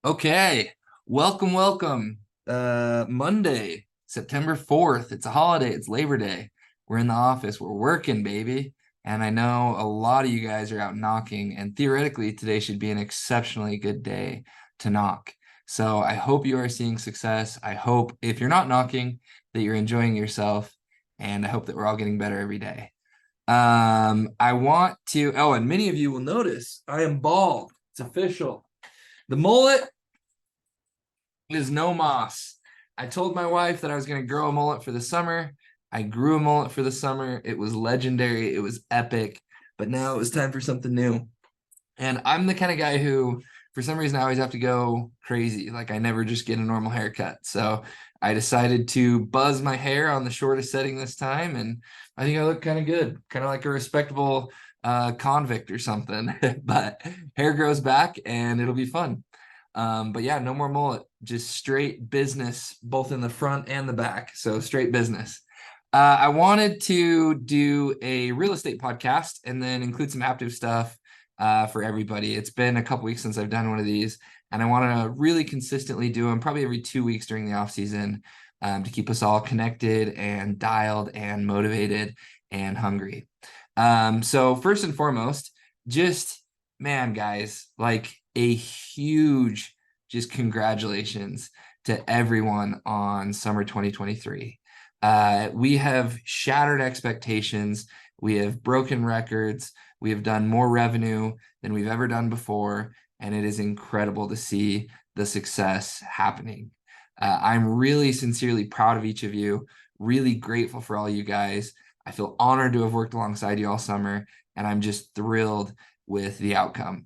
Okay, welcome. Monday, September 4th. It's a holiday. It's Labor Day. We're in the office. We're working, baby. And I know a lot of you guys are out knocking, and theoretically, today should be an exceptionally good day to knock. So I hope you are seeing success. I hope if you're not knocking, that you're enjoying yourself, and I hope that we're all getting better every day. I want to, oh, and many of you will notice I am bald. It's official. The mullet is no moss. I told my wife that I was going to grow a mullet for the summer. I grew a mullet for the summer. It was legendary. It was epic. But now it was time for something new. And I'm the kind of guy who, for some reason, I always have to go crazy. Like I never just get a normal haircut. So I decided to buzz my hair on the shortest setting this time. And I think I look kind of good, kind of like a respectable convict or something. But hair grows back and it'll be fun. But yeah, no more mullet, just straight business, both in the front and the back. So straight business. I wanted to do a real estate podcast and then include some Aptive stuff for everybody. It's been a couple weeks since I've done one of these, and I want to really consistently do them probably every 2 weeks during the off season to keep us all connected and dialed and motivated and hungry. So first and foremost, just man, guys, like a huge just congratulations to everyone on summer 2023. We have shattered expectations. We have broken records. We have done more revenue than we've ever done before. And it is incredible to see the success happening. I'm really sincerely proud of each of you, really grateful for all you guys. I feel honored to have worked alongside you all summer, and I'm just thrilled with the outcome.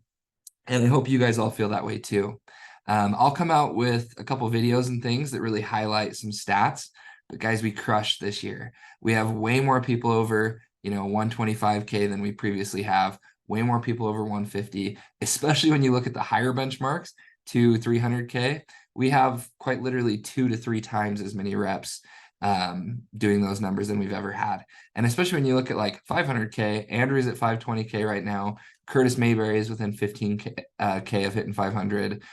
And I hope you guys all feel that way too. I'll come out with a couple videos and things that really highlight some stats. But guys, we crushed this year. We have way more people over, 125K than we previously have. Way more people over 150, especially when you look at the higher benchmarks to 300K. We have quite literally 2 to 3 times as many reps doing those numbers than we've ever had. And especially when you look at like 500K, Andrew's at 520K right now. Curtis Mayberry is within 15K K of hitting 500.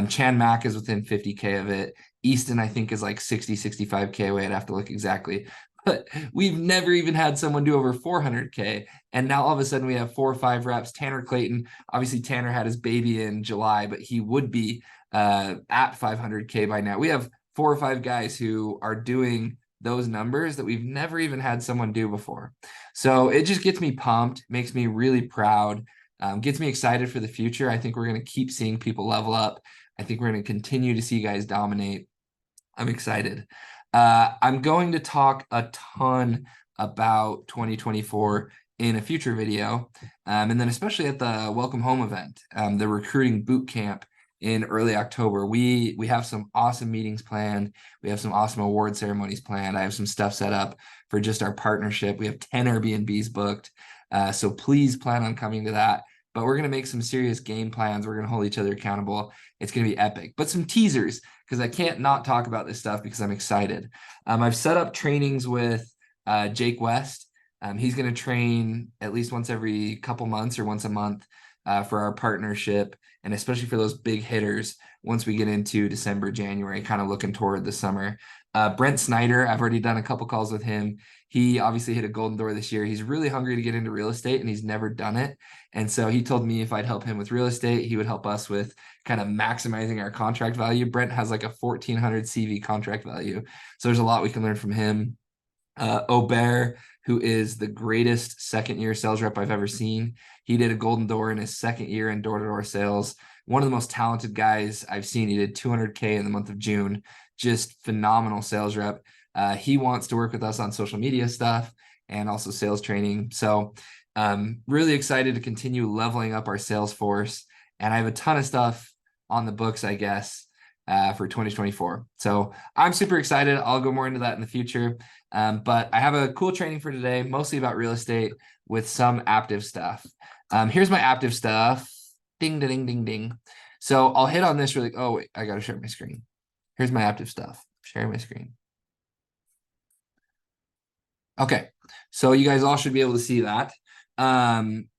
Chan Mack is within 50K of it. Easton, I think, is like 60, 65K away. I'd have to look exactly. But we've never even had someone do over 400K. And now all of a sudden we have 4 or 5 reps. Tanner Clayton, obviously Tanner had his baby in July, but he would be at 500K by now. We have 4 or 5 guys who are doing those numbers that we've never even had someone do before. So it just gets me pumped, makes me really proud, gets me excited for the future. I think we're going to keep seeing people level up. I think we're going to continue to see guys dominate. I'm excited. I'm going to talk a ton about 2024 in a future video, and then especially at the Welcome Home event, the recruiting boot camp in early October. We have some awesome meetings planned. We have some awesome award ceremonies planned. I have some stuff set up for just our partnership. We have 10 Airbnbs booked, so please plan on coming to that. But we're going to make some serious game plans. We're going to hold each other accountable. It's going to be epic. But some teasers, because I can't not talk about this stuff because I'm excited. I've set up trainings with Jake West. He's going to train at least once every couple months or once a month for our partnership, and especially for those big hitters once we get into December, January, kind of looking toward the summer. Brent Snyder, I've already done a couple calls with him. He obviously hit a golden door this year. He's really hungry to get into real estate, and he's never done it. And so he told me if I'd help him with real estate, he would help us with kind of maximizing our contract value. Brent has like a 1,400 CV contract value. So there's a lot we can learn from him. Aubert, who is the greatest second-year sales rep I've ever seen. He did a golden door in his second year in door-to-door sales. One of the most talented guys I've seen. He did 200K in the month of June. Just phenomenal sales rep. He wants to work with us on social media stuff and also sales training. So really excited to continue leveling up our sales force. And I have a ton of stuff on the books, I guess, for 2024. So I'm super excited. I'll go more into that in the future. But I have a cool training for today, mostly about real estate with some Aptive stuff. Here's my Aptive stuff. Ding, ding, ding, ding. So I'll hit on this really. Oh, wait, I got to share my screen. Here's my Aptive stuff. Sharing my screen. Okay. So you guys all should be able to see that.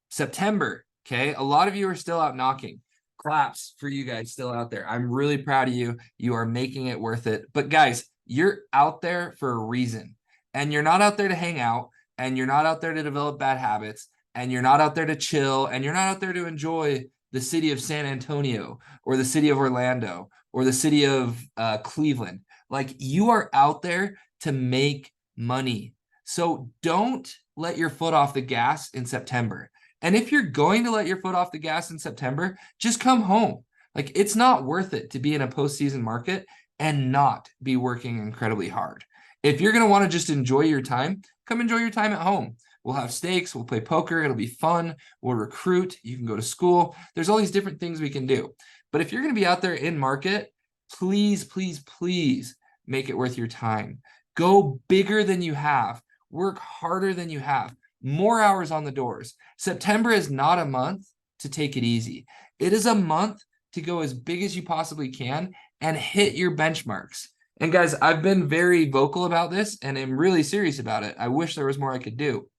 September. Okay. A lot of you are still out knocking. Claps for you guys still out there. I'm really proud of you. You are making it worth it. But guys, you're out there for a reason. And you're not out there to hang out, and you're not out there to develop bad habits, and you're not out there to chill, and you're not out there to enjoy the city of San Antonio or the city of Orlando or the city of Cleveland. Like, you are out there to make money. So don't let your foot off the gas in September. And if you're going to let your foot off the gas in September, just come home. Like, it's not worth it to be in a postseason market and not be working incredibly hard. If you're going to want to just enjoy your time, come enjoy your time at home. We'll have steaks, we'll play poker, it'll be fun, we'll recruit, you can go to school. There's all these different things we can do. But if you're going to be out there in market, please, please, please make it worth your time. Go bigger than you have. Work harder than you have. More hours on the doors. September is not a month to take it easy. It is a month to go as big as you possibly can and hit your benchmarks. And guys, I've been very vocal about this and I'm really serious about it. I wish there was more I could do.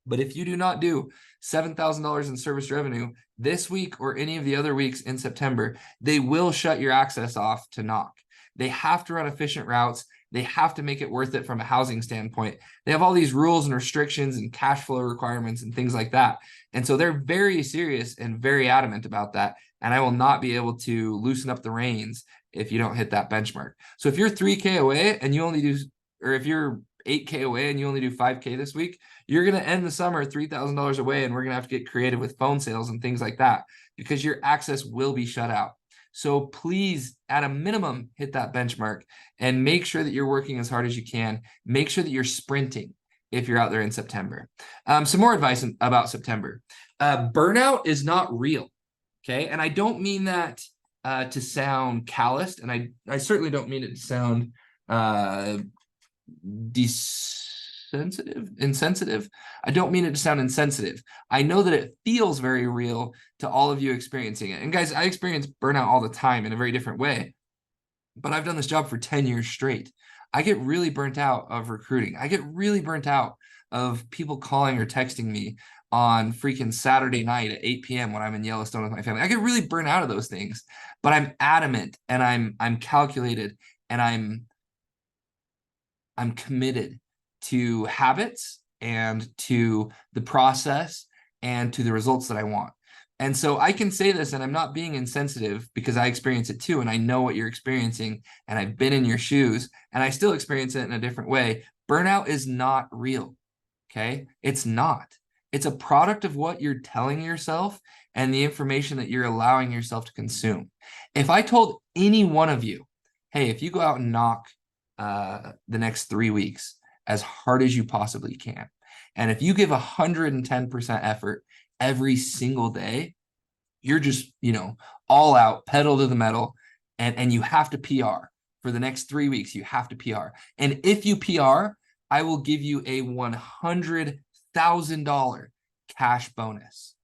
But if you do not do $7,000 in service revenue this week or any of the other weeks in September, they will shut your access off to knock. They have to run efficient routes. They have to make it worth it from a housing standpoint. They have all these rules and restrictions and cash flow requirements and things like that. And so they're very serious and very adamant about that. And I will not be able to loosen up the reins if you don't hit that benchmark. So if you're 3K away and you only do, or if you're 8K away and you only do 5K this week, you're going to end the summer $3,000 away, and we're going to have to get creative with phone sales and things like that because your access will be shut out. So please, at a minimum, hit that benchmark and make sure that you're working as hard as you can. Make sure that you're sprinting if you're out there in September. Some more advice about September. Burnout is not real, okay? And I don't mean that to sound calloused, and I certainly don't mean it to sound insensitive. I don't mean it to sound insensitive. I know that it feels very real to all of you experiencing it. And guys, I experience burnout all the time in a very different way, but I've done this job for 10 years straight. I get really burnt out of recruiting. I get really burnt out of people calling or texting me on freaking Saturday night at 8 p.m. when I'm in Yellowstone with my family. I get really burnt out of those things, but I'm adamant and I'm calculated and I'm committed to habits and to the process and to the results that I want. And so I can say this, and I'm not being insensitive because I experience it too, and I know what you're experiencing, and I've been in your shoes, and I still experience it in a different way. Burnout is not real, okay? It's not. It's a product of what you're telling yourself and the information that you're allowing yourself to consume. If I told any one of you, hey, if you go out and knock the next 3 weeks as hard as you possibly can, and if you give 110% effort every single day, you're just, all out, pedal to the metal, and you have to PR for the next 3 weeks. You have to PR. And if you PR, I will give you a $100,000 cash bonus.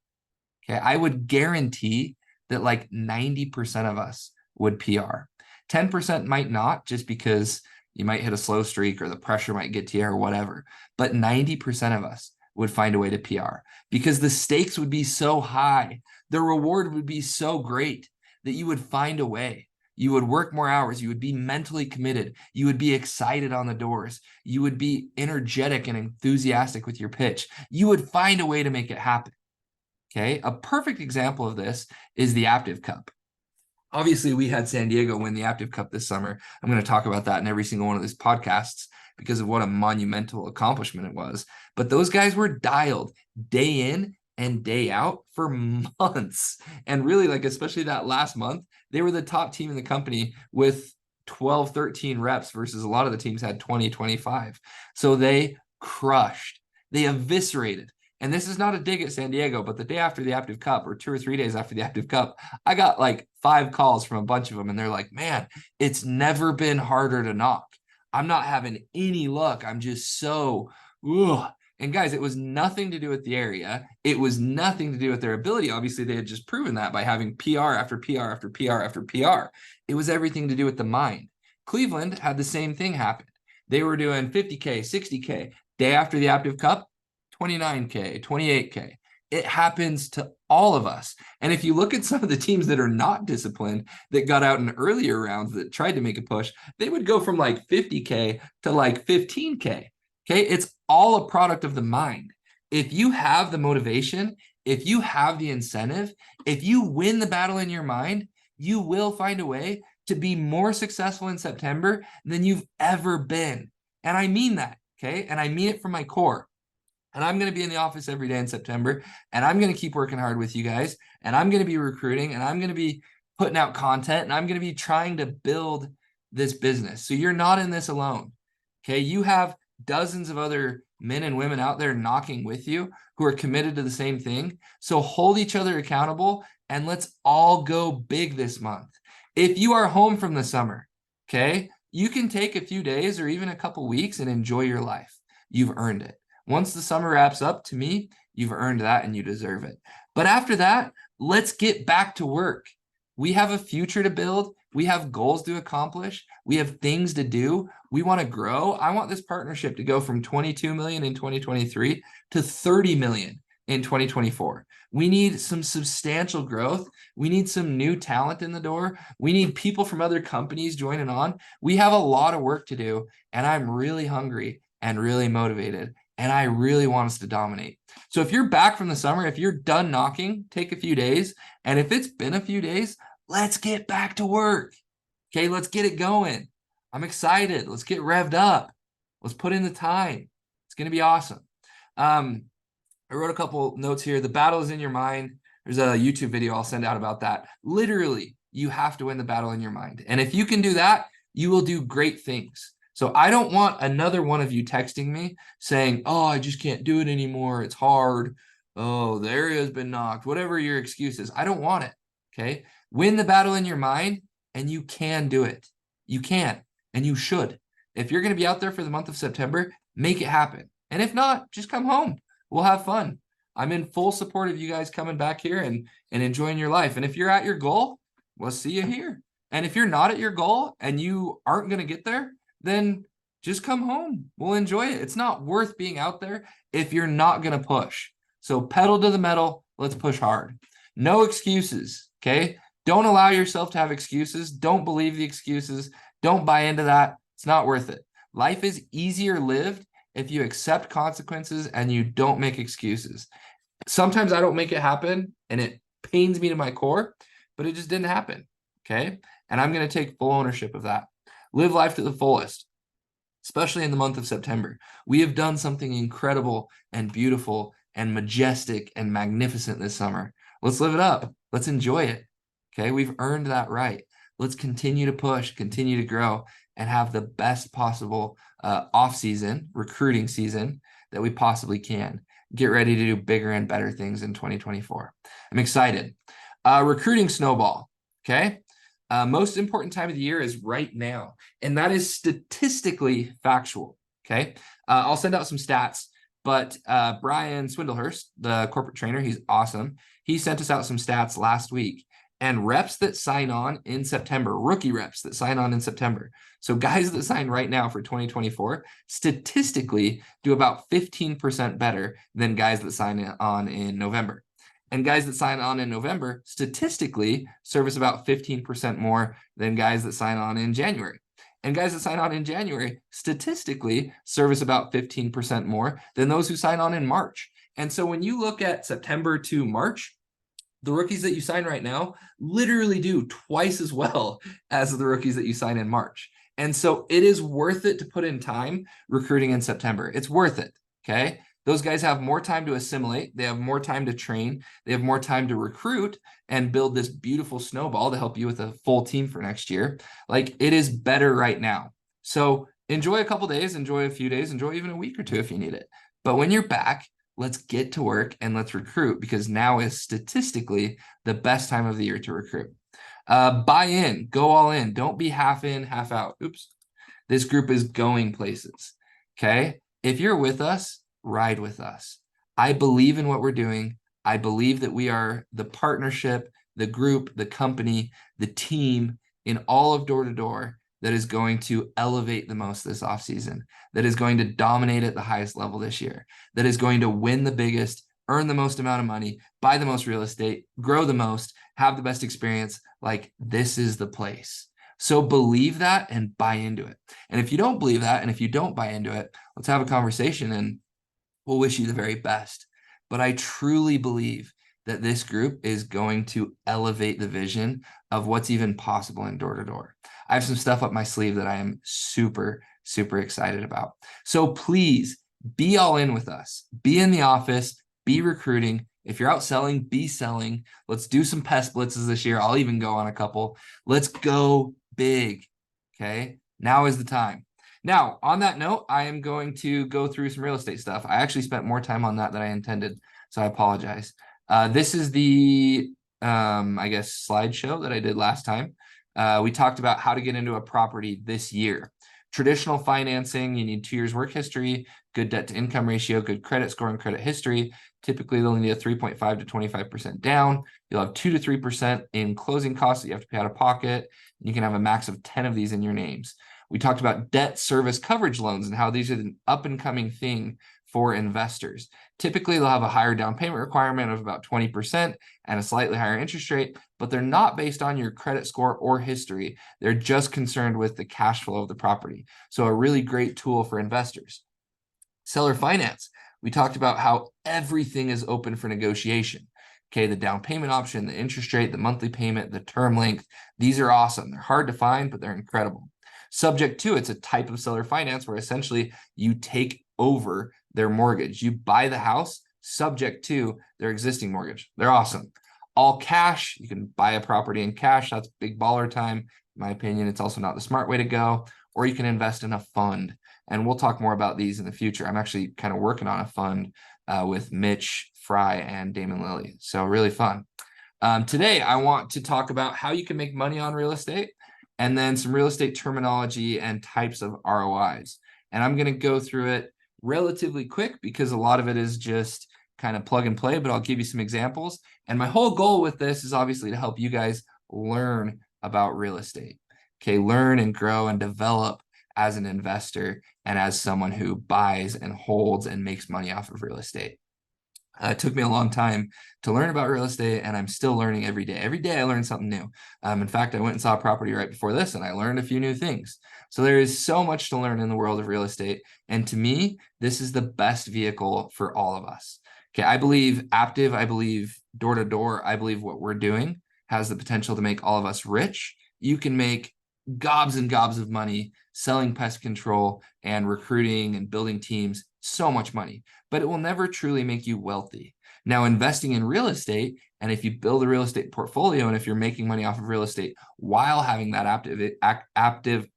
Okay. I would guarantee that like 90% of us would PR. 10% might not, just because you might hit a slow streak or the pressure might get to you or whatever. But 90% of us would find a way to PR because the stakes would be so high. The reward would be so great that you would find a way. You would work more hours. You would be mentally committed. You would be excited on the doors. You would be energetic and enthusiastic with your pitch. You would find a way to make it happen. Okay. A perfect example of this is the Aptive Cup. Obviously, we had San Diego win the Aptive Cup this summer. I'm going to talk about that in every single one of these podcasts because of what a monumental accomplishment it was. But those guys were dialed day in and day out for months. And really, especially that last month, they were the top team in the company with 12, 13 reps versus a lot of the teams had 20, 25. So they crushed. They eviscerated. And this is not a dig at San Diego, but the day after the Aptive Cup, or 2 or 3 days after the Aptive Cup, I got 5 calls from a bunch of them. And they're like, man, it's never been harder to knock. I'm not having any luck. I'm just so, ugh. And guys, it was nothing to do with the area. It was nothing to do with their ability. Obviously, they had just proven that by having PR after PR after PR after PR. It was everything to do with the mind. Cleveland had the same thing happen. They were doing 50K, 60K. Day after the Aptive Cup, 29K, 28K. It happens to all of us. And if you look at some of the teams that are not disciplined, that got out in earlier rounds that tried to make a push, they would go from like 50K to like 15K. Okay. It's all a product of the mind. If you have the motivation, if you have the incentive, if you win the battle in your mind, you will find a way to be more successful in September than you've ever been. And I mean that. Okay. And I mean it from my core. And I'm going to be in the office every day in September, and I'm going to keep working hard with you guys, and I'm going to be recruiting, and I'm going to be putting out content, and I'm going to be trying to build this business. So you're not in this alone. Okay. You have dozens of other men and women out there knocking with you who are committed to the same thing. So hold each other accountable, and let's all go big this month. If you are home from the summer, okay, you can take a few days or even a couple weeks and enjoy your life. You've earned it. Once the summer wraps up, to me, you've earned that and you deserve it. But after that, let's get back to work. We have a future to build. We have goals to accomplish. We have things to do. We want to grow. I want this partnership to go from 22 million in 2023 to 30 million in 2024. We need some substantial growth. We need some new talent in the door. We need people from other companies joining on. We have a lot of work to do, and I'm really hungry and really motivated, and I really want us to dominate. So if you're back from the summer, if you're done knocking, take a few days. And if it's been a few days, let's get back to work. Okay, let's get it going. I'm excited. Let's get revved up. Let's put in the time. It's going to be awesome. I wrote a couple notes here. The battle is in your mind. There's a YouTube video I'll send out about that. Literally, you have to win the battle in your mind. And if you can do that, you will do great things. So I don't want another one of you texting me saying, oh, I just can't do it anymore. It's hard. Oh, the area has been knocked. Whatever your excuse is. I don't want it. Okay. Win the battle in your mind, and you can do it. You can, and you should. If you're going to be out there for the month of September, make it happen. And if not, just come home. We'll have fun. I'm in full support of you guys coming back here and enjoying your life. And if you're at your goal, we'll see you here. And if you're not at your goal and you aren't going to get there, then just come home. We'll enjoy it. It's not worth being out there if you're not going to push. So pedal to the metal. Let's push hard. No excuses. Okay. Don't allow yourself to have excuses. Don't believe the excuses. Don't buy into that. It's not worth it. Life is easier lived if you accept consequences and you don't make excuses. Sometimes I don't make it happen, and it pains me to my core, but it just didn't happen. Okay. And I'm going to take full ownership of that. Live life to the fullest, especially in the month of September. We have done something incredible and beautiful and majestic and magnificent this summer. Let's live it up. Let's enjoy it. Okay. We've earned that right. Let's continue to push, continue to grow, and have the best possible off-season, recruiting season that we possibly can. Get ready to do bigger and better things in 2024. I'm excited. Recruiting snowball. Okay. Most important time of the year is right now, and that is statistically factual. Okay. I'll send out some stats, but Brian Swindlehurst, the corporate trainer, he's awesome. He sent us out some stats last week, and reps that sign on in September, rookie reps that sign on in September. So guys that sign right now for 2024 statistically do about 15% better than guys that sign on in November. And guys that sign on in November statistically service about 15% more than guys that sign on in January. And guys that sign on in January statistically service about 15% more than those who sign on in March. And so when you look at September to March, the rookies that you sign right now literally do twice as well as the rookies that you sign in March. And so it is worth it to put in time recruiting in September. It's worth it. Okay. Those guys have more time to assimilate. They have more time to train. They have more time to recruit and build this beautiful snowball to help you with a full team for next year. Like, it is better right now. So enjoy a couple days, enjoy a few days, enjoy even a week or two if you need it. But when you're back, let's get to work and let's recruit, because now is statistically the best time of the year to recruit. Buy in, go all in. Don't be half in, half out. Oops. This group is going places. Okay. If you're with us, ride with us. I believe in what we're doing. I believe that we are the partnership, the group, the company, the team in all of door to door that is going to elevate the most this offseason, that is going to dominate at the highest level this year, that is going to win the biggest, earn the most amount of money, buy the most real estate, grow the most, have the best experience. Like, this is the place. So believe that and buy into it. And if you don't believe that, and if you don't buy into it, let's have a conversation and we'll wish you the very best. But I truly believe that this group is going to elevate the vision of what's even possible in door to door. I have some stuff up my sleeve that I am super, super excited about. So please be all in with us. Be in the office, be recruiting. If you're out selling, be selling. Let's do some pest blitzes this year. I'll even go on a couple. Let's go big. Okay. Now is the time. Now, on that note, I am going to go through some real estate stuff. I actually spent more time on that than I intended, so I apologize. This is the, I guess, slideshow that I did last time. We talked about how to get into a property this year. Traditional financing, you need 2 years work history, good debt to income ratio, good credit score and credit history. Typically, they'll need a 3.5 to 25% down. You'll have 2 to 3% in closing costs that you have to pay out of pocket. You can have a max of 10 of these in your names. We talked about debt service coverage loans and how these are an up and coming thing for investors. Typically, they'll have a higher down payment requirement of about 20% and a slightly higher interest rate, but they're not based on your credit score or history. They're just concerned with the cash flow of the property. So a really great tool for investors. Seller finance. We talked about how everything is open for negotiation. Okay, the down payment option, the interest rate, the monthly payment, the term length. These are awesome. They're hard to find, but they're incredible. Subject to, it's a type of seller finance where essentially you take over their mortgage. You buy the house subject to their existing mortgage. They're awesome. All cash, you can buy a property in cash. That's big baller time. In my opinion, it's also not the smart way to go. Or you can invest in a fund. And we'll talk more about these in the future. I'm actually kind of working on a fund with Mitch Fry and Damon Lilly. So really fun. Today, I want to talk about how you can make money on real estate, and then some real estate terminology and types of ROIs. And I'm going to go through it relatively quick because a lot of it is just kind of plug and play, but I'll give you some examples. And my whole goal with this is obviously to help you guys learn about real estate. Okay, learn and grow and develop as an investor and as someone who buys and holds and makes money off of real estate. It took me a long time to learn about real estate, and I'm still learning every day. Every day I learn something new. In fact, I went and saw a property right before this, and I learned a few new things. So there is so much to learn in the world of real estate. And to me, this is the best vehicle for all of us. Okay, I believe Aptive, I believe door to door, I believe what we're doing has the potential to make all of us rich. You can make gobs and gobs of money selling pest control and recruiting and building teams, so much money, but it will never truly make you wealthy. Now, investing in real estate, and if you build a real estate portfolio, and if you're making money off of real estate while having that active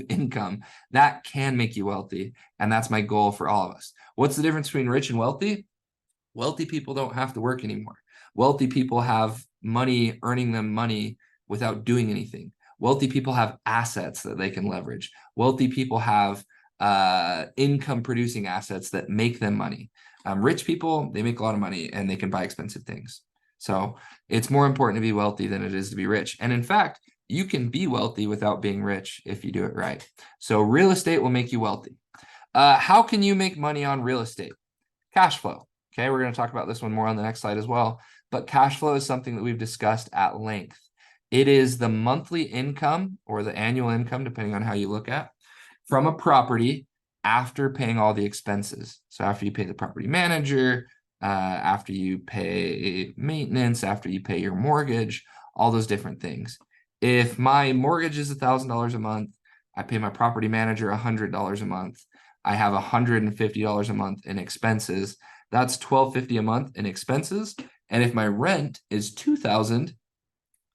income, that can make you wealthy. And that's my goal for all of us. What's the difference between rich and wealthy? Wealthy people don't have to work anymore. Wealthy people have money earning them money without doing anything. Wealthy people have assets that they can leverage. Wealthy people have income producing assets that make them money. Rich people, they make a lot of money and they can buy expensive things. So it's more important to be wealthy than it is to be rich. And in fact, you can be wealthy without being rich if you do it right. So real estate will make you wealthy. How can you make money on real estate? Cash flow. Okay, we're going to talk about this one more on the next slide as well. But cash flow is something that we've discussed at length. It is the monthly income or the annual income, depending on how you look at, from a property after paying all the expenses. So after you pay the property manager, after you pay maintenance, after you pay your mortgage, all those different things. If my mortgage is $1,000 a month, I pay my property manager $100 a month. I have $150 a month in expenses. That's $1,250 a month in expenses. And if my rent is $2,000,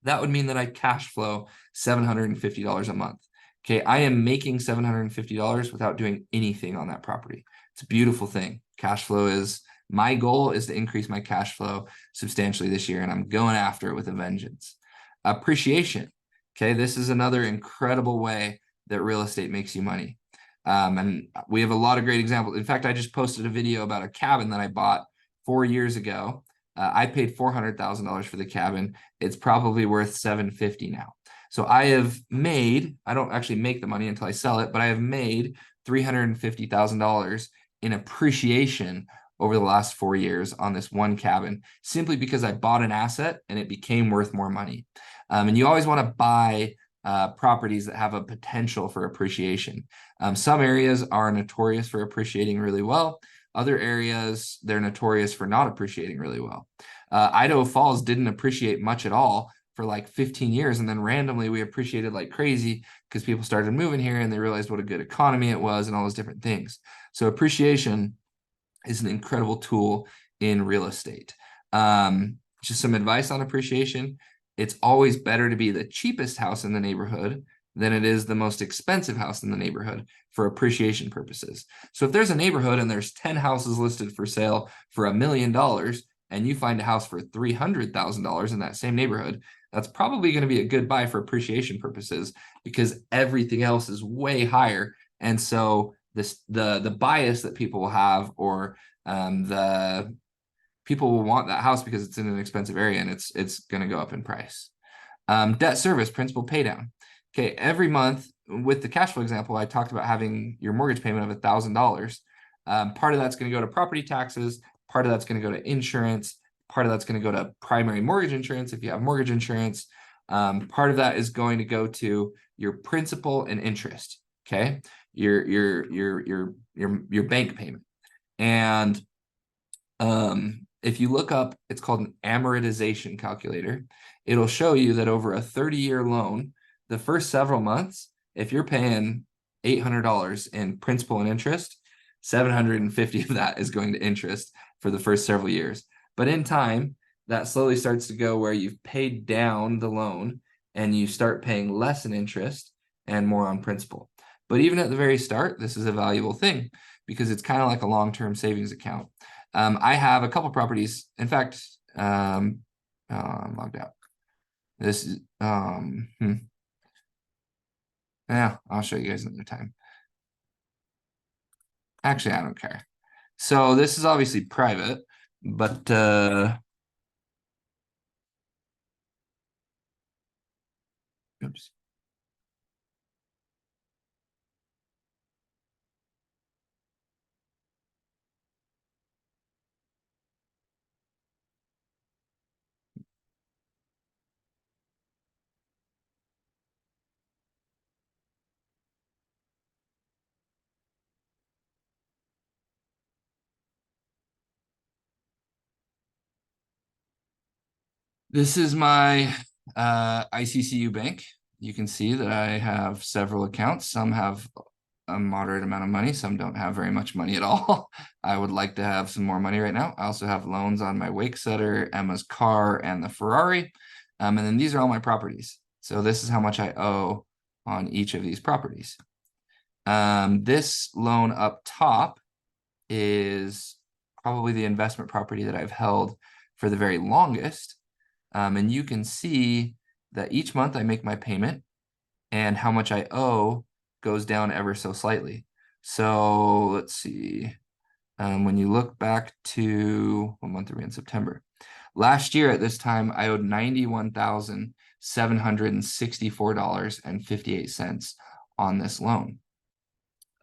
that would mean that I cash flow $750 a month. Okay, I am making $750 without doing anything on that property. It's a beautiful thing. Cash flow is, my goal is to increase my cash flow substantially this year, and I'm going after it with a vengeance. Appreciation. Okay, this is another incredible way that real estate makes you money. And we have a lot of great examples. In fact, I just posted a video about a cabin that I bought 4 years ago. I paid $400,000 for the cabin. It's probably worth $750 now. So I have made, I don't actually make the money until I sell it, but I have made $350,000 in appreciation over the last 4 years on this one cabin, simply because I bought an asset and it became worth more money. And you always want to buy properties that have a potential for appreciation. Some areas are notorious for appreciating really well. Other areas, they're notorious for not appreciating really well. Idaho Falls didn't appreciate much at all for like 15 years. And then randomly we appreciated like crazy because people started moving here and they realized what a good economy it was and all those different things. So appreciation is an incredible tool in real estate. Just some advice on appreciation. It's always better to be the cheapest house in the neighborhood than it is the most expensive house in the neighborhood for appreciation purposes. So if there's a neighborhood and there's 10 houses listed for sale for $1 million and you find a house for $300,000 in that same neighborhood, that's probably going to be a good buy for appreciation purposes because everything else is way higher. And so the bias that people will have, or the people will want that house because it's in an expensive area and it's going to go up in price. Debt service, principal pay down. Okay, every month with the cash flow example, I talked about having your mortgage payment of $1,000. Part of that's going to go to property taxes. Part of that's going to go to insurance. Part of that's going to go to primary mortgage insurance if you have mortgage insurance. Part of that is going to go to your principal and interest. Okay, your bank payment. And if you look up, it's called an amortization calculator. It'll show you that over a 30-year loan, the first several months, if you're paying $800 in principal and interest, 750 of that is going to interest for the first several years. But in time, that slowly starts to go where you've paid down the loan and you start paying less in interest and more on principal. But even at the very start, this is a valuable thing because it's kind of like a long-term savings account. I have a couple properties. In fact, I'm logged out. This is, yeah, I'll show you guys another time. Actually, I don't care. So this is obviously private, but oops. This is my ICCU bank. You can see that I have several accounts. Some have a moderate amount of money. Some don't have very much money at all. I would like to have some more money right now. I also have loans on my wake setter, Emma's car, and the Ferrari. And then these are all my properties. So this is how much I owe on each of these properties. This loan up top is probably the investment property that I've held for the very longest. And you can see that each month I make my payment and how much I owe goes down ever so slightly. So let's see. When you look back to, what month are we in? September. Last year at this time, I owed $91,764.58 on this loan.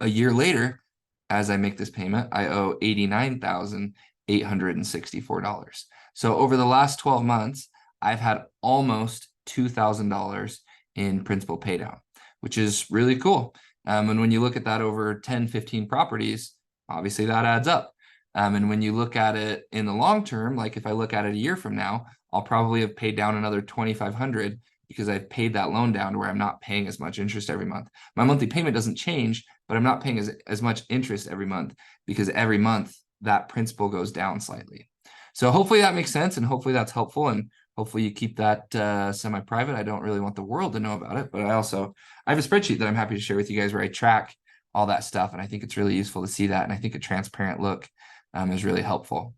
A year later, as I make this payment, I owe $89,864. So over the last 12 months, I've had almost $2,000 in principal paydown, which is really cool. And when you look at that over 10, 15 properties, obviously that adds up. And when you look at it in the long term, like if I look at it a year from now, I'll probably have paid down another $2,500 because I've paid that loan down to where I'm not paying as much interest every month. My monthly payment doesn't change, but I'm not paying as much interest every month because every month that principal goes down slightly. So hopefully that makes sense and hopefully that's helpful and hopefully you keep that semi-private. I don't really want the world to know about it, but I have a spreadsheet that I'm happy to share with you guys where I track all that stuff. And I think it's really useful to see that. And I think a transparent look is really helpful.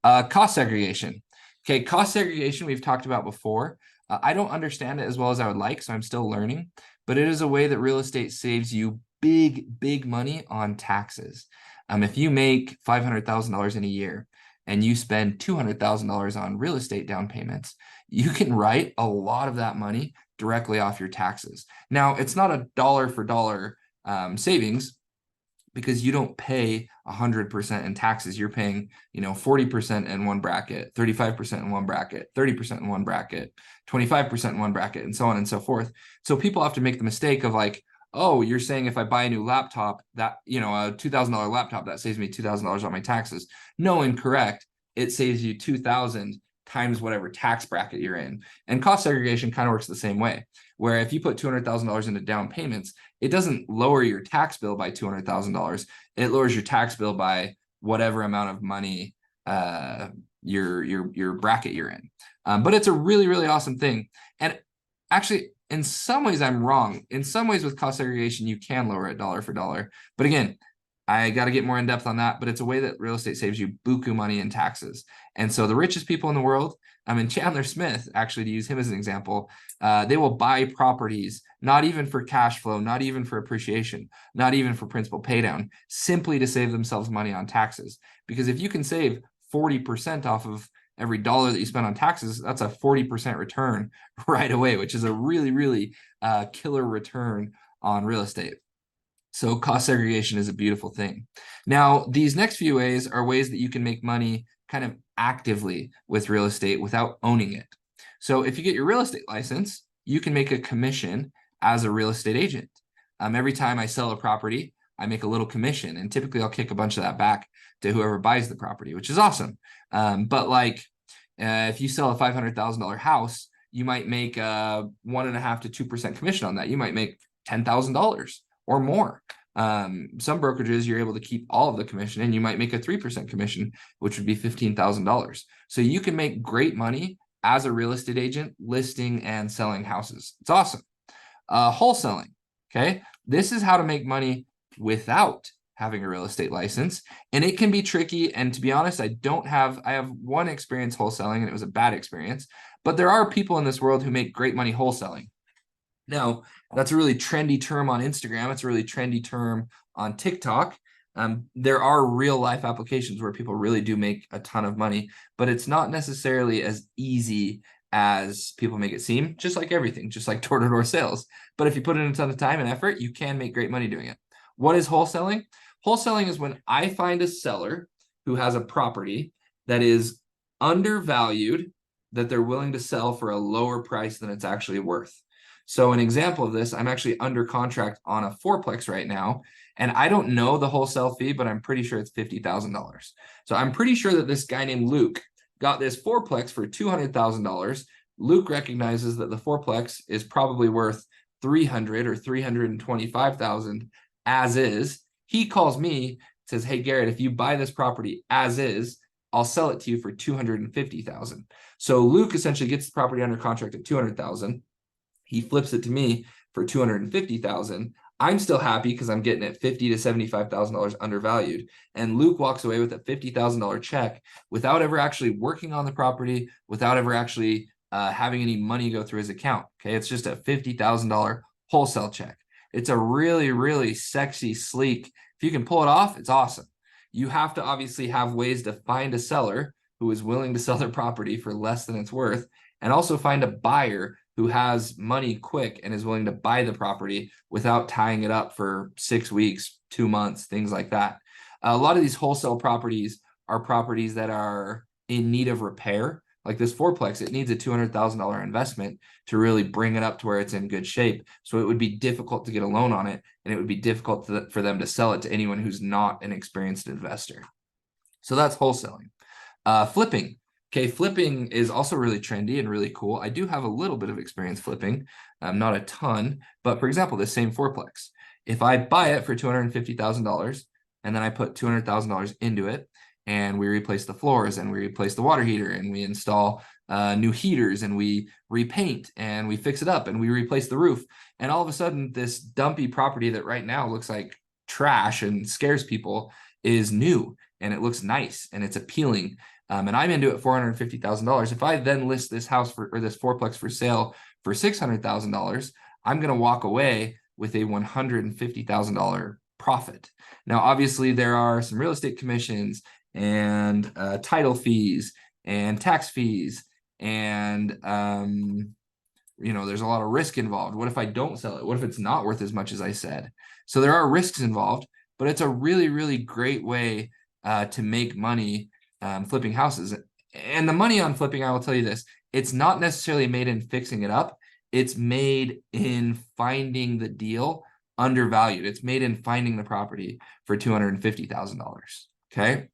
Cost segregation. Okay, cost segregation we've talked about before. I don't understand it as well as I would like, so I'm still learning, but it is a way that real estate saves you big money on taxes. If you make $500,000 in a year and you spend $200,000 on real estate down payments, you can write a lot of that money directly off your taxes. Now, it's not a dollar for dollar savings, because you don't pay 100% in taxes. You're paying, 40% in one bracket, 35% in one bracket, 30% in one bracket, 25% in one bracket, and so on and so forth. So people often make the mistake of like, oh, you're saying if I buy a new laptop that, a $2,000 laptop, that saves me $2,000 on my taxes. No, incorrect. It saves you 2,000 times whatever tax bracket you're in. And cost segregation kind of works the same way, where if you put $200,000 into down payments, it doesn't lower your tax bill by $200,000. It lowers your tax bill by whatever amount of money your bracket you're in. But it's a really, really awesome thing. And actually, in some ways, I'm wrong. In some ways, with cost segregation, you can lower it dollar for dollar. But again, I got to get more in depth on that, but it's a way that real estate saves you buku money in taxes. And so the richest people in the world, Chandler Smith, actually, to use him as an example, they will buy properties, not even for cash flow, not even for appreciation, not even for principal paydown, simply to save themselves money on taxes. Because if you can save 40% off of every dollar that you spend on taxes, that's a 40% return right away, which is a really, really killer return on real estate. So cost segregation is a beautiful thing. Now, these next few ways are ways that you can make money kind of actively with real estate without owning it. So if you get your real estate license, you can make a commission as a real estate agent. Every time I sell a property, I make a little commission, and typically I'll kick a bunch of that back to whoever buys the property, which is awesome. But like if you sell a $500,000 house, you might make 1.5% to 2% commission on that. You might make $10,000 or more. Some brokerages, you're able to keep all of the commission, and you might make a 3% commission, which would be $15,000. So you can make great money as a real estate agent listing and selling houses. It's awesome. Wholesaling. Okay. This is how to make money without having a real estate license. And it can be tricky. And to be honest, I have one experience wholesaling, and it was a bad experience, but there are people in this world who make great money wholesaling. Now, that's a really trendy term on Instagram. It's a really trendy term on TikTok. There are real life applications where people really do make a ton of money, but it's not necessarily as easy as people make it seem, just like everything, just like door-to-door sales. But if you put in a ton of time and effort, you can make great money doing it. What is wholesaling? Wholesaling is when I find a seller who has a property that is undervalued, that they're willing to sell for a lower price than it's actually worth. So an example of this, I'm actually under contract on a fourplex right now, and I don't know the wholesale fee, but I'm pretty sure it's $50,000. So I'm pretty sure that this guy named Luke got this fourplex for $200,000. Luke recognizes that the fourplex is probably worth $300,000 or $325,000 as is. He calls me, says, "Hey Garrett, if you buy this property as is, I'll sell it to you for $250,000." So Luke essentially gets the property under contract at $200,000. He flips it to me for $250,000. I'm still happy because I'm getting it $50,000 to $75,000 undervalued. And Luke walks away with a $50,000 check without ever actually working on the property, without ever actually having any money go through his account. Okay, it's just a $50,000 wholesale check. It's a really, really sexy, sleek. If you can pull it off, it's awesome. You have to obviously have ways to find a seller who is willing to sell their property for less than it's worth, and also find a buyer who has money quick and is willing to buy the property without tying it up for 6 weeks, 2 months, things like that. A lot of these wholesale properties are properties that are in need of repair. Like this fourplex, it needs a $200,000 investment to really bring it up to where it's in good shape. So it would be difficult to get a loan on it, and it would be difficult for them to sell it to anyone who's not an experienced investor. So that's wholesaling. Flipping. Okay, flipping is also really trendy and really cool. I do have a little bit of experience flipping, not a ton, but for example, this same fourplex, if I buy it for $250,000 and then I put $200,000 into it, and we replace the floors and we replace the water heater and we install new heaters and we repaint and we fix it up and we replace the roof, and all of a sudden this dumpy property that right now looks like trash and scares people is new and it looks nice and it's appealing. And I'm into it $450,000. If I then list this house or this fourplex for sale for $600,000, I'm going to walk away with a $150,000 profit. Now, obviously, there are some real estate commissions and title fees and tax fees, and there's a lot of risk involved. What if I don't sell it? What if it's not worth as much as I said? So there are risks involved, but it's a really, really great way to make money flipping houses. And the money on flipping, I will tell you this, it's not necessarily made in fixing it up. It's made in finding the deal undervalued. It's made in finding the property for $250,000. Okay.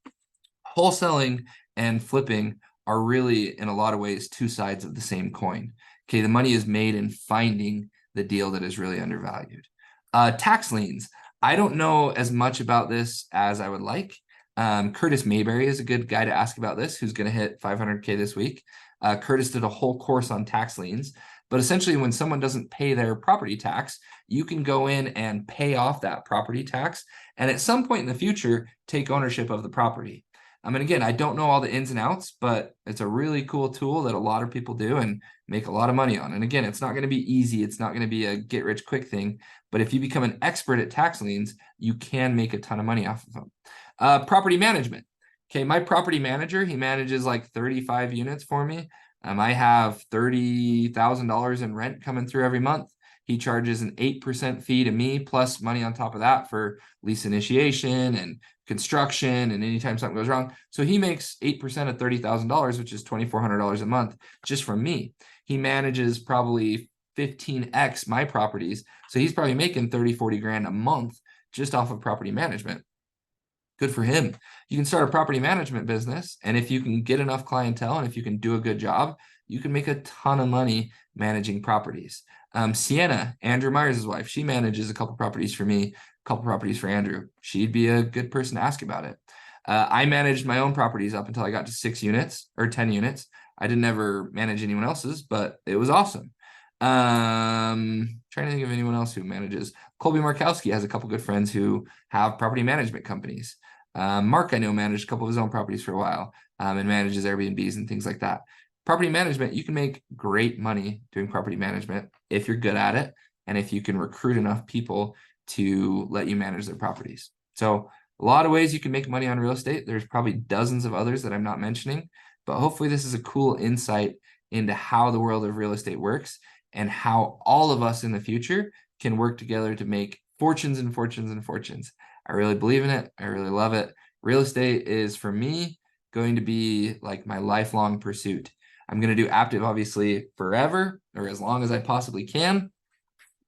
Wholesaling and flipping are really, in a lot of ways, two sides of the same coin. Okay. The money is made in finding the deal that is really undervalued. Tax liens. I don't know as much about this as I would like. Curtis Mayberry is a good guy to ask about this, who's going to hit 500K this week. Curtis did a whole course on tax liens. But essentially, when someone doesn't pay their property tax, you can go in and pay off that property tax, and at some point in the future, take ownership of the property. I mean, again, I don't know all the ins and outs, but it's a really cool tool that a lot of people do and make a lot of money on. And again, it's not going to be easy. It's not going to be a get rich quick thing. But if you become an expert at tax liens, you can make a ton of money off of them. Property management. Okay, my property manager, he manages like 35 units for me. I have $30,000 in rent coming through every month. He charges an 8% fee to me, plus money on top of that for lease initiation and construction and anytime something goes wrong. So he makes 8% of $30,000, which is $2,400 a month just from me. He manages probably 15x my properties. So he's probably making 30, 40 grand a month just off of property management. Good for him. You can start a property management business, and if you can get enough clientele and if you can do a good job, you can make a ton of money managing properties. Sienna, Andrew Myers' wife, she manages a couple properties for me, a couple properties for Andrew. She'd be a good person to ask about it. I managed my own properties up until I got to 6 units or 10 units. I didn't ever manage anyone else's, but it was awesome. Trying to think of anyone else who manages. Colby Markowski has a couple good friends who have property management companies. Mark, I know, managed a couple of his own properties for a while and manages Airbnbs and things like that. Property management, you can make great money doing property management if you're good at it and if you can recruit enough people to let you manage their properties. So a lot of ways you can make money on real estate. There's probably dozens of others that I'm not mentioning, but hopefully this is a cool insight into how the world of real estate works and how all of us in the future can work together to make fortunes and fortunes and fortunes. I really believe in it. I really love it. Real estate is, for me, going to be like my lifelong pursuit. I'm going to do Aptive, obviously, forever or as long as I possibly can.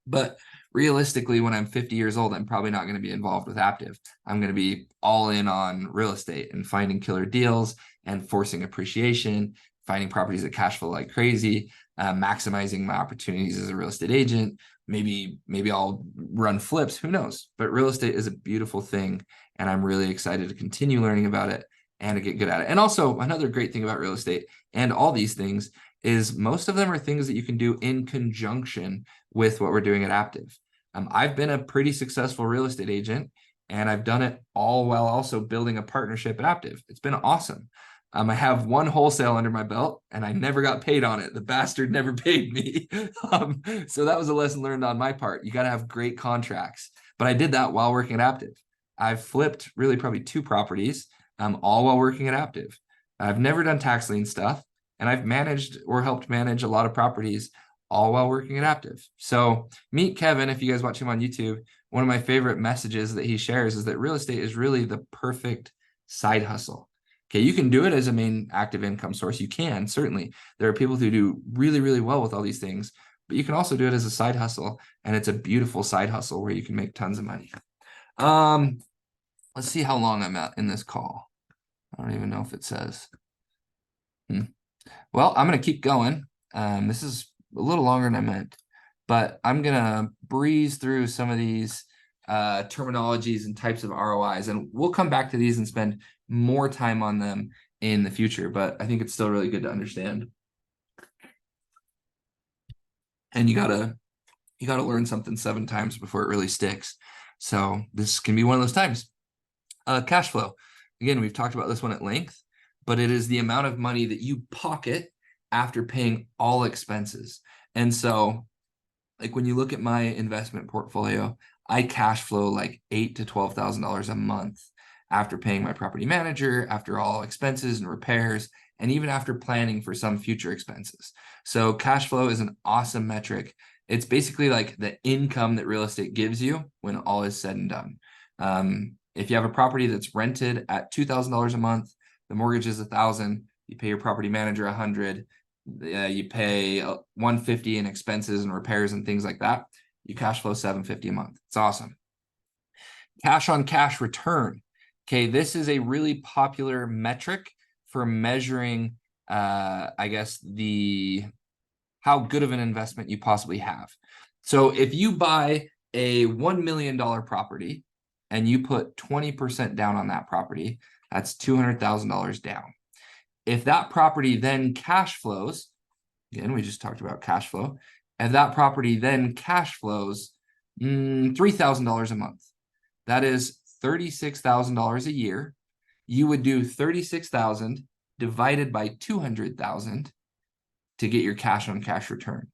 But realistically, when I'm 50 years old, I'm probably not going to be involved with Aptive. I'm going to be all in on real estate and finding killer deals and forcing appreciation, finding properties that cash flow like crazy, maximizing my opportunities as a real estate agent. Maybe I'll run flips, who knows? But real estate is a beautiful thing, and I'm really excited to continue learning about it and to get good at it. And also, another great thing about real estate and all these things is most of them are things that you can do in conjunction with what we're doing at Aptive. I've been a pretty successful real estate agent, and I've done it all while also building a partnership at Aptive. It's been awesome. I have one wholesale under my belt, and I never got paid on it. The bastard never paid me. So that was a lesson learned on my part. You got to have great contracts. But I did that while working at Aptive. I've flipped really probably 2 properties, all while working at Aptive. I've never done tax lien stuff, and I've managed or helped manage a lot of properties all while working at Aptive. So meet Kevin, if you guys watch him on YouTube. One of my favorite messages that he shares is that real estate is really the perfect side hustle. Okay, you can do it as a main active income source. You can, certainly. There are people who do really, really well with all these things, but you can also do it as a side hustle, and it's a beautiful side hustle where you can make tons of money. Let's see how long I'm at in this call. I don't even know if it says. Well, I'm going to keep going. This is a little longer than I meant, but I'm going to breeze through some of these terminologies and types of ROIs, and we'll come back to these and spend more time on them in the future, but I think it's still really good to understand. And you gotta learn something 7 times before it really sticks. So this can be one of those times. Cash flow. Again, we've talked about this one at length, but it is the amount of money that you pocket after paying all expenses. And so, like, when you look at my investment portfolio, I cash flow like $8,000 to $12,000 a month after paying my property manager, after all expenses and repairs, and even after planning for some future expenses. So cash flow is an awesome metric. It's basically like the income that real estate gives you when all is said and done. If you have a property that's rented at $2,000 a month, the mortgage is $1,000. You pay your property manager $100. You pay $150 in expenses and repairs and things like that. You cash flow $750 a month. It's awesome. Cash on cash return. Okay, this is a really popular metric for measuring, I guess, how good of an investment you possibly have. So if you buy a $1 million property and you put 20% down on that property, that's $200,000 down. If that property then cash flows, again, we just talked about cash flow. If that property then cash flows $3,000 a month, that is $36,000 a year. You would do 36,000 divided by 200,000 to get your cash on cash return.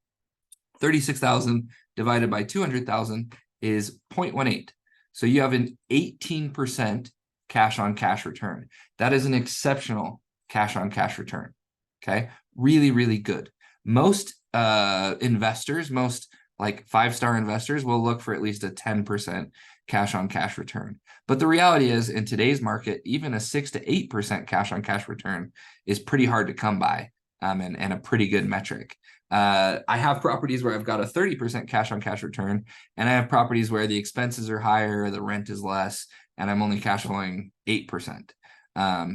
36,000 divided by 200,000 is 0.18. So you have an 18% cash on cash return. That is an exceptional cash on cash return. Okay, really, really good. Most investors, most like 5-star investors will look for at least a 10% cash on cash return. But the reality is, in today's market, even a 6 to 8% cash on cash return is pretty hard to come by, and a pretty good metric. I have properties where I've got a 30% cash on cash return, and I have properties where the expenses are higher, the rent is less, and I'm only cash flowing 8%.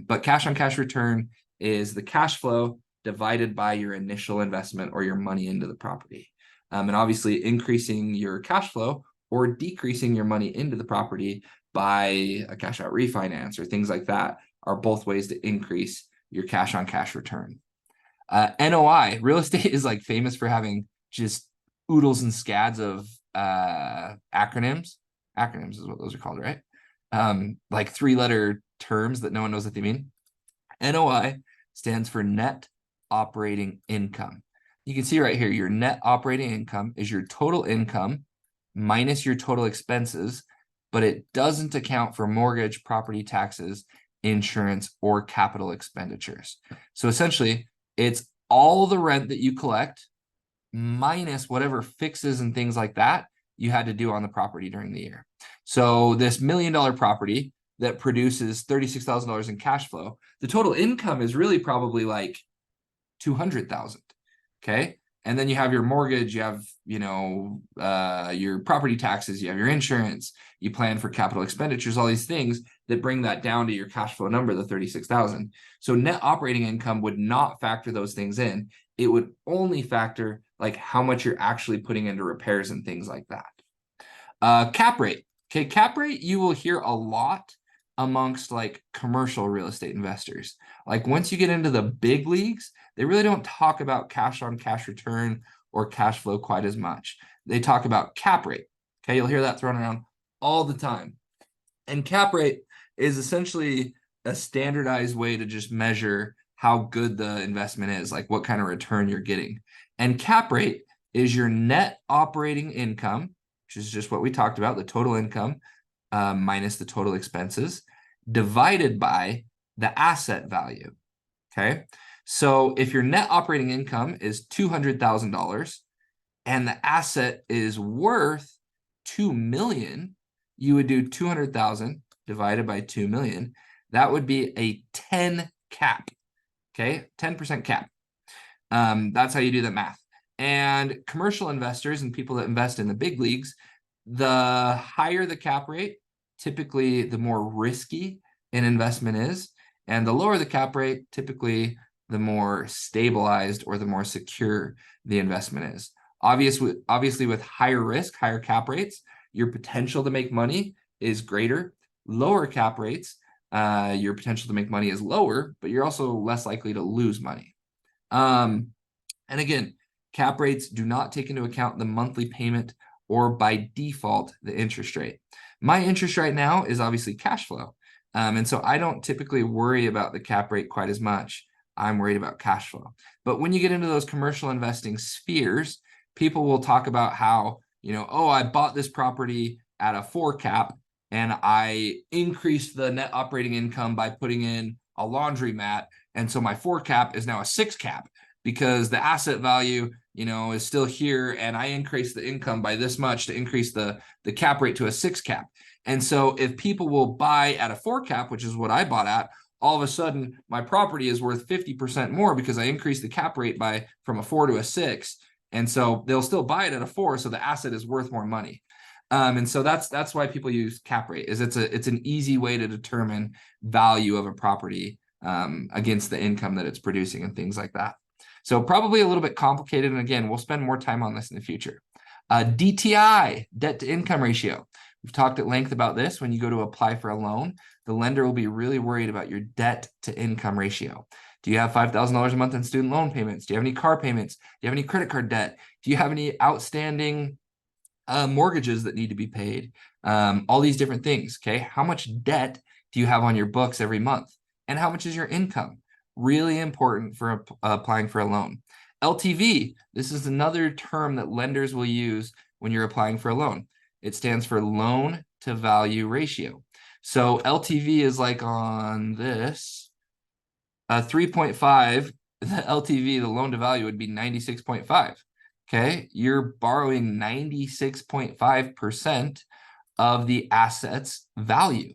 But cash on cash return is the cash flow divided by your initial investment or your money into the property. And obviously increasing your cash flow or decreasing your money into the property by a cash out refinance or things like that are both ways to increase your cash on cash return. NOI, real estate is like famous for having just oodles and scads of acronyms. Acronyms is what those are called, right? Like 3-letter terms that no one knows what they mean. NOI stands for net operating income. You can see right here, your net operating income is your total income minus your total expenses, but it doesn't account for mortgage, property taxes, insurance, or capital expenditures. So essentially, it's all the rent that you collect minus whatever fixes and things like that you had to do on the property during the year. So this $1 million property that produces $36,000 in cash flow, the total income is really probably like 200,000. Okay. And then you have your mortgage, you have, your property taxes, you have your insurance, you plan for capital expenditures, all these things that bring that down to your cash flow number, the 36,000. So net operating income would not factor those things in. It would only factor like how much you're actually putting into repairs and things like that. Cap rate. Okay. Cap rate, you will hear a lot amongst like commercial real estate investors. Like once you get into the big leagues, they really don't talk about cash on cash return or cash flow quite as much. They talk about cap rate. Okay, you'll hear that thrown around all the time. And cap rate is essentially a standardized way to just measure how good the investment is, like what kind of return you're getting. And cap rate is your net operating income, which is just what we talked about, the total income minus the total expenses, divided by the asset value. Okay. So if your net operating income is $200,000 and the asset is worth 2 million, you would do 200,000 divided by 2 million. That would be a 10 cap. Okay. 10% cap. That's how you do the math. And commercial investors and people that invest in the big leagues, the higher the cap rate, typically the more risky an investment is. And the lower the cap rate, typically the more stabilized or the more secure the investment is. Obviously, with higher risk, higher cap rates, your potential to make money is greater. Lower cap rates, your potential to make money is lower, but you're also less likely to lose money. And again, cap rates do not take into account the monthly payment or by default, the interest rate. My interest right now is obviously cash flow. And so I don't typically worry about the cap rate quite as much. I'm worried about cash flow. But when you get into those commercial investing spheres, people will talk about how, oh, I bought this property at a 4 cap and I increased the net operating income by putting in a laundromat. And so my 4 cap is now a 6 cap. because the asset value, is still here, and I increase the income by this much to increase the cap rate to a 6 cap. And so if people will buy at a 4 cap, which is what I bought at, all of a sudden my property is worth 50% more because I increased the cap rate from a 4 to a 6. And so they'll still buy it at a 4, so the asset is worth more money. And so that's why people use cap rate. It's an easy way to determine value of a property against the income that it's producing and things like that. So probably a little bit complicated. And again, we'll spend more time on this in the future. DTI, debt to income ratio. We've talked at length about this. When you go to apply for a loan, the lender will be really worried about your debt to income ratio. Do you have $5,000 a month in student loan payments? Do you have any car payments? Do you have any credit card debt? Do you have any outstanding mortgages that need to be paid? All these different things, okay? How much debt do you have on your books every month? And how much is your income? Really important for applying for a loan. LTV, this is another term that lenders will use when you're applying for a loan. It stands for loan to value ratio. So LTV is like on this, 3.5, the LTV, the loan to value would be 96.5. Okay, you're borrowing 96.5% of the asset's value.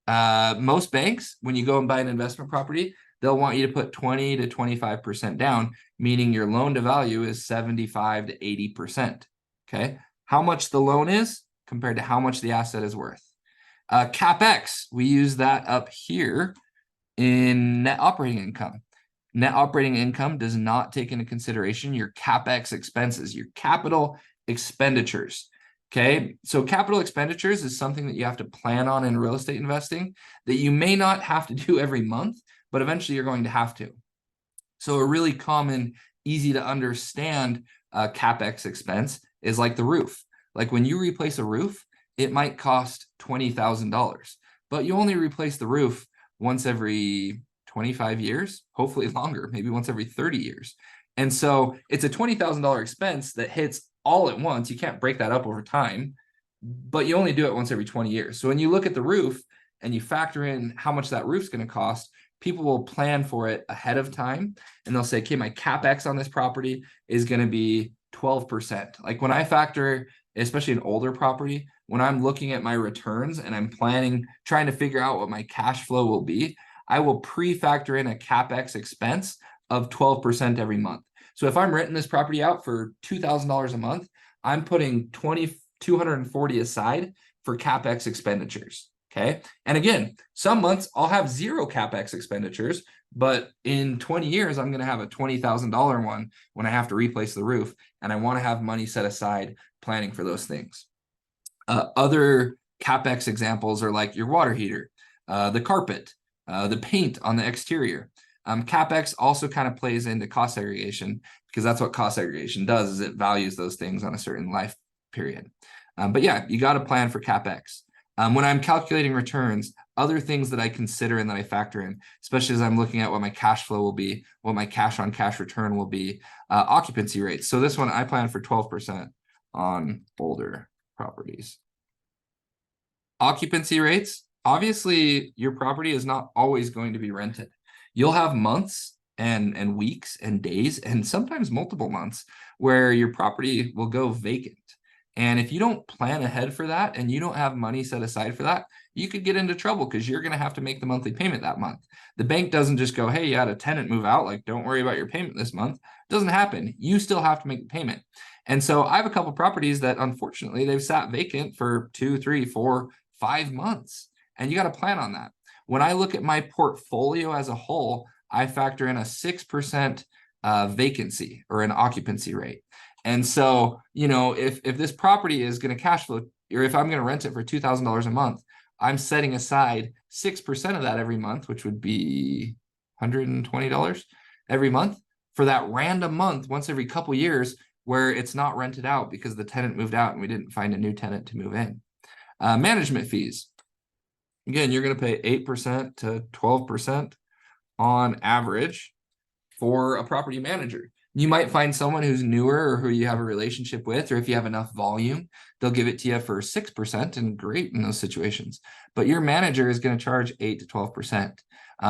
Most banks, when you go and buy an investment property, they'll want you to put 20 to 25% down, meaning your loan to value is 75 to 80%. Okay, how much the loan is compared to how much the asset is worth. CapEx, we use that up here in net operating income. Net operating income does not take into consideration your CapEx expenses, your capital expenditures. Okay, so capital expenditures is something that you have to plan on in real estate investing that you may not have to do every month, but eventually you're going to have to. So a really common, easy to understand CapEx expense is like the roof. Like when you replace a roof, it might cost $20,000, but you only replace the roof once every 25 years, hopefully longer, maybe once every 30 years. And so it's a $20,000 expense that hits all at once. You can't break that up over time, but you only do it once every 20 years. So when you look at the roof and you factor in how much that roof's going to cost, people will plan for it ahead of time. And they'll say, okay, my CapEx on this property is going to be 12%. Like when I factor, especially an older property, when I'm looking at my returns and I'm trying to figure out what my cash flow will be, I will pre-factor in a CapEx expense of 12% every month. So if I'm renting this property out for $2,000 a month, I'm putting $240 aside for CapEx expenditures. Okay. And again, some months I'll have zero CapEx expenditures, but in 20 years, I'm going to have a $20,000 one when I have to replace the roof. And I want to have money set aside planning for those things. Other CapEx examples are like your water heater, the carpet, the paint on the exterior. CapEx also kind of plays into cost segregation because that's what cost segregation does, is it values those things on a certain life period. But yeah, you got to plan for CapEx. When I'm calculating returns, other things that I consider and that I factor in, especially as I'm looking at what my cash flow will be, what my cash on cash return will be, occupancy rates. So this one I plan for 12% on older properties. Occupancy rates, obviously your property is not always going to be rented. You'll have months and weeks and days and sometimes multiple months where your property will go vacant. And if you don't plan ahead for that and you don't have money set aside for that, you could get into trouble because you're going to have to make the monthly payment that month. The bank doesn't just go, hey, you had a tenant move out, like don't worry about your payment this month. It doesn't happen. You still have to make the payment. And so I have a couple properties that unfortunately they've sat vacant for 2, 3, 4, 5 months. And you got to plan on that. When I look at my portfolio as a whole, I factor in a 6% vacancy or an occupancy rate. And so, if this property is going to cash flow, or if I'm going to rent it for $2,000 a month, I'm setting aside 6% of that every month, which would be $120 every month for that random month once every couple years where it's not rented out because the tenant moved out and we didn't find a new tenant to move in. Management fees. Again, you're going to pay 8% to 12% on average for a property manager. You might find someone who's newer or who you have a relationship with, or if you have enough volume, they'll give it to you for 6%, and great in those situations. But your manager is going to charge 8 to 12%.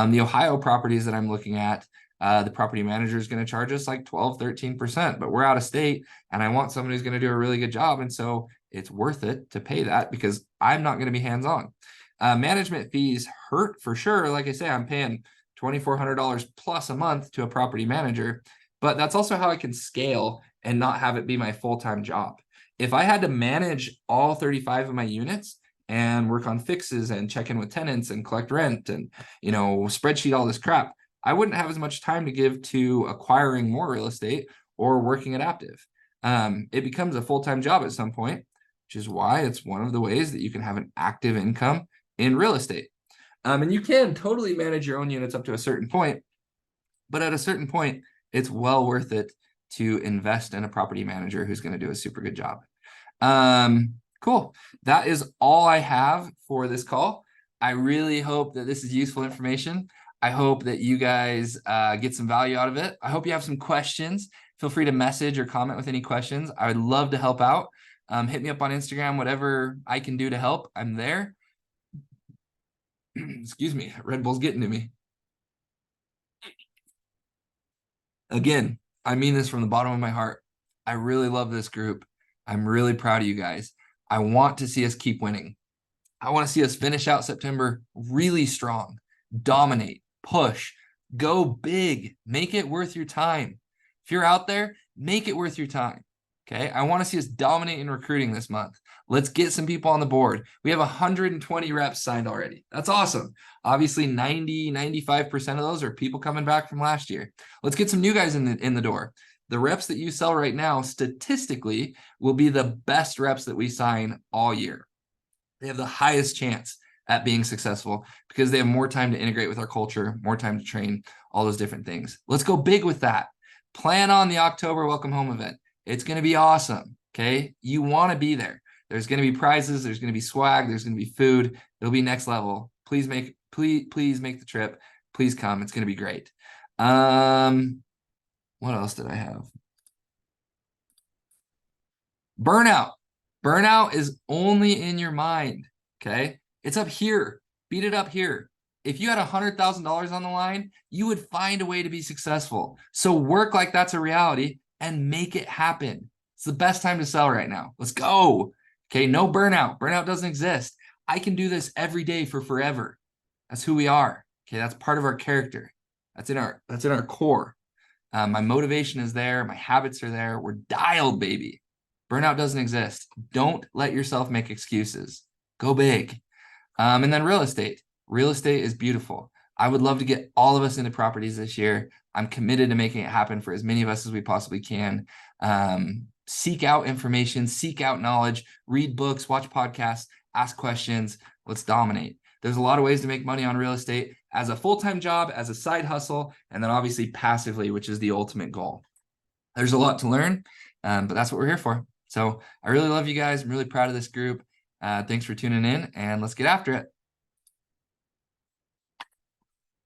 The Ohio properties that I'm looking at, the property manager is going to charge us like 12, 13%, but we're out of state and I want somebody who's going to do a really good job. And so it's worth it to pay that because I'm not going to be hands-on. Management fees hurt for sure. Like I say, I'm paying $2,400 plus a month to a property manager, but that's also how I can scale and not have it be my full-time job. If I had to manage all 35 of my units and work on fixes and check in with tenants and collect rent and, spreadsheet all this crap, I wouldn't have as much time to give to acquiring more real estate or working at Aptive. It becomes a full-time job at some point, which is why it's one of the ways that you can have an active income in real estate. And you can totally manage your own units up to a certain point, but at a certain point, it's well worth it to invest in a property manager who's going to do a super good job. Cool. That is all I have for this call. I really hope that this is useful information. I hope that you guys get some value out of it. I hope you have some questions. Feel free to message or comment with any questions. I would love to help out. Hit me up on Instagram, whatever I can do to help. I'm there. Excuse me, Red Bull's getting to me. Again, I mean this from the bottom of my heart. I really love this group. I'm really proud of you guys. I want to see us keep winning. I want to see us finish out September really strong, dominate, push, go big, make it worth your time. If you're out there, make it worth your time. Okay. I want to see us dominate in recruiting this month. Let's get some people on the board. We have 120 reps signed already. That's awesome. Obviously 95% of those are people coming back from last year. Let's get some new guys in the door. The reps that you sell right now, statistically, will be the best reps that we sign all year. They have the highest chance at being successful because they have more time to integrate with our culture, more time to train, all those different things. Let's go big with that. Plan on the October Welcome Home event. It's going to be awesome. Okay. You want to be there. There's going to be prizes. There's going to be swag. There's going to be food. It'll be next level. Please make the trip. Please come. It's going to be great. What else did I have? Burnout. Burnout is only in your mind. Okay. It's up here. Beat it up here. If you had $100,000 on the line, you would find a way to be successful. So work like that's a reality and make it happen. It's the best time to sell right now. Let's go. Okay. No burnout. Burnout doesn't exist. I can do this every day for forever. That's who we are. Okay. That's part of our character. That's in our core. My motivation is there. My habits are there. We're dialed, baby. Burnout doesn't exist. Don't let yourself make excuses. Go big. And then real estate. Real estate is beautiful. I would love to get all of us into properties this year. I'm committed to making it happen for as many of us as we possibly can. Seek out information, seek out knowledge, read books, watch podcasts, ask questions. Let's dominate. There's a lot of ways to make money on real estate as a full-time job, as a side hustle, and then obviously passively, which is the ultimate goal. There's a lot to learn, but that's what we're here for. So I really love you guys. I'm really proud of this group. Thanks for tuning in, and let's get after it.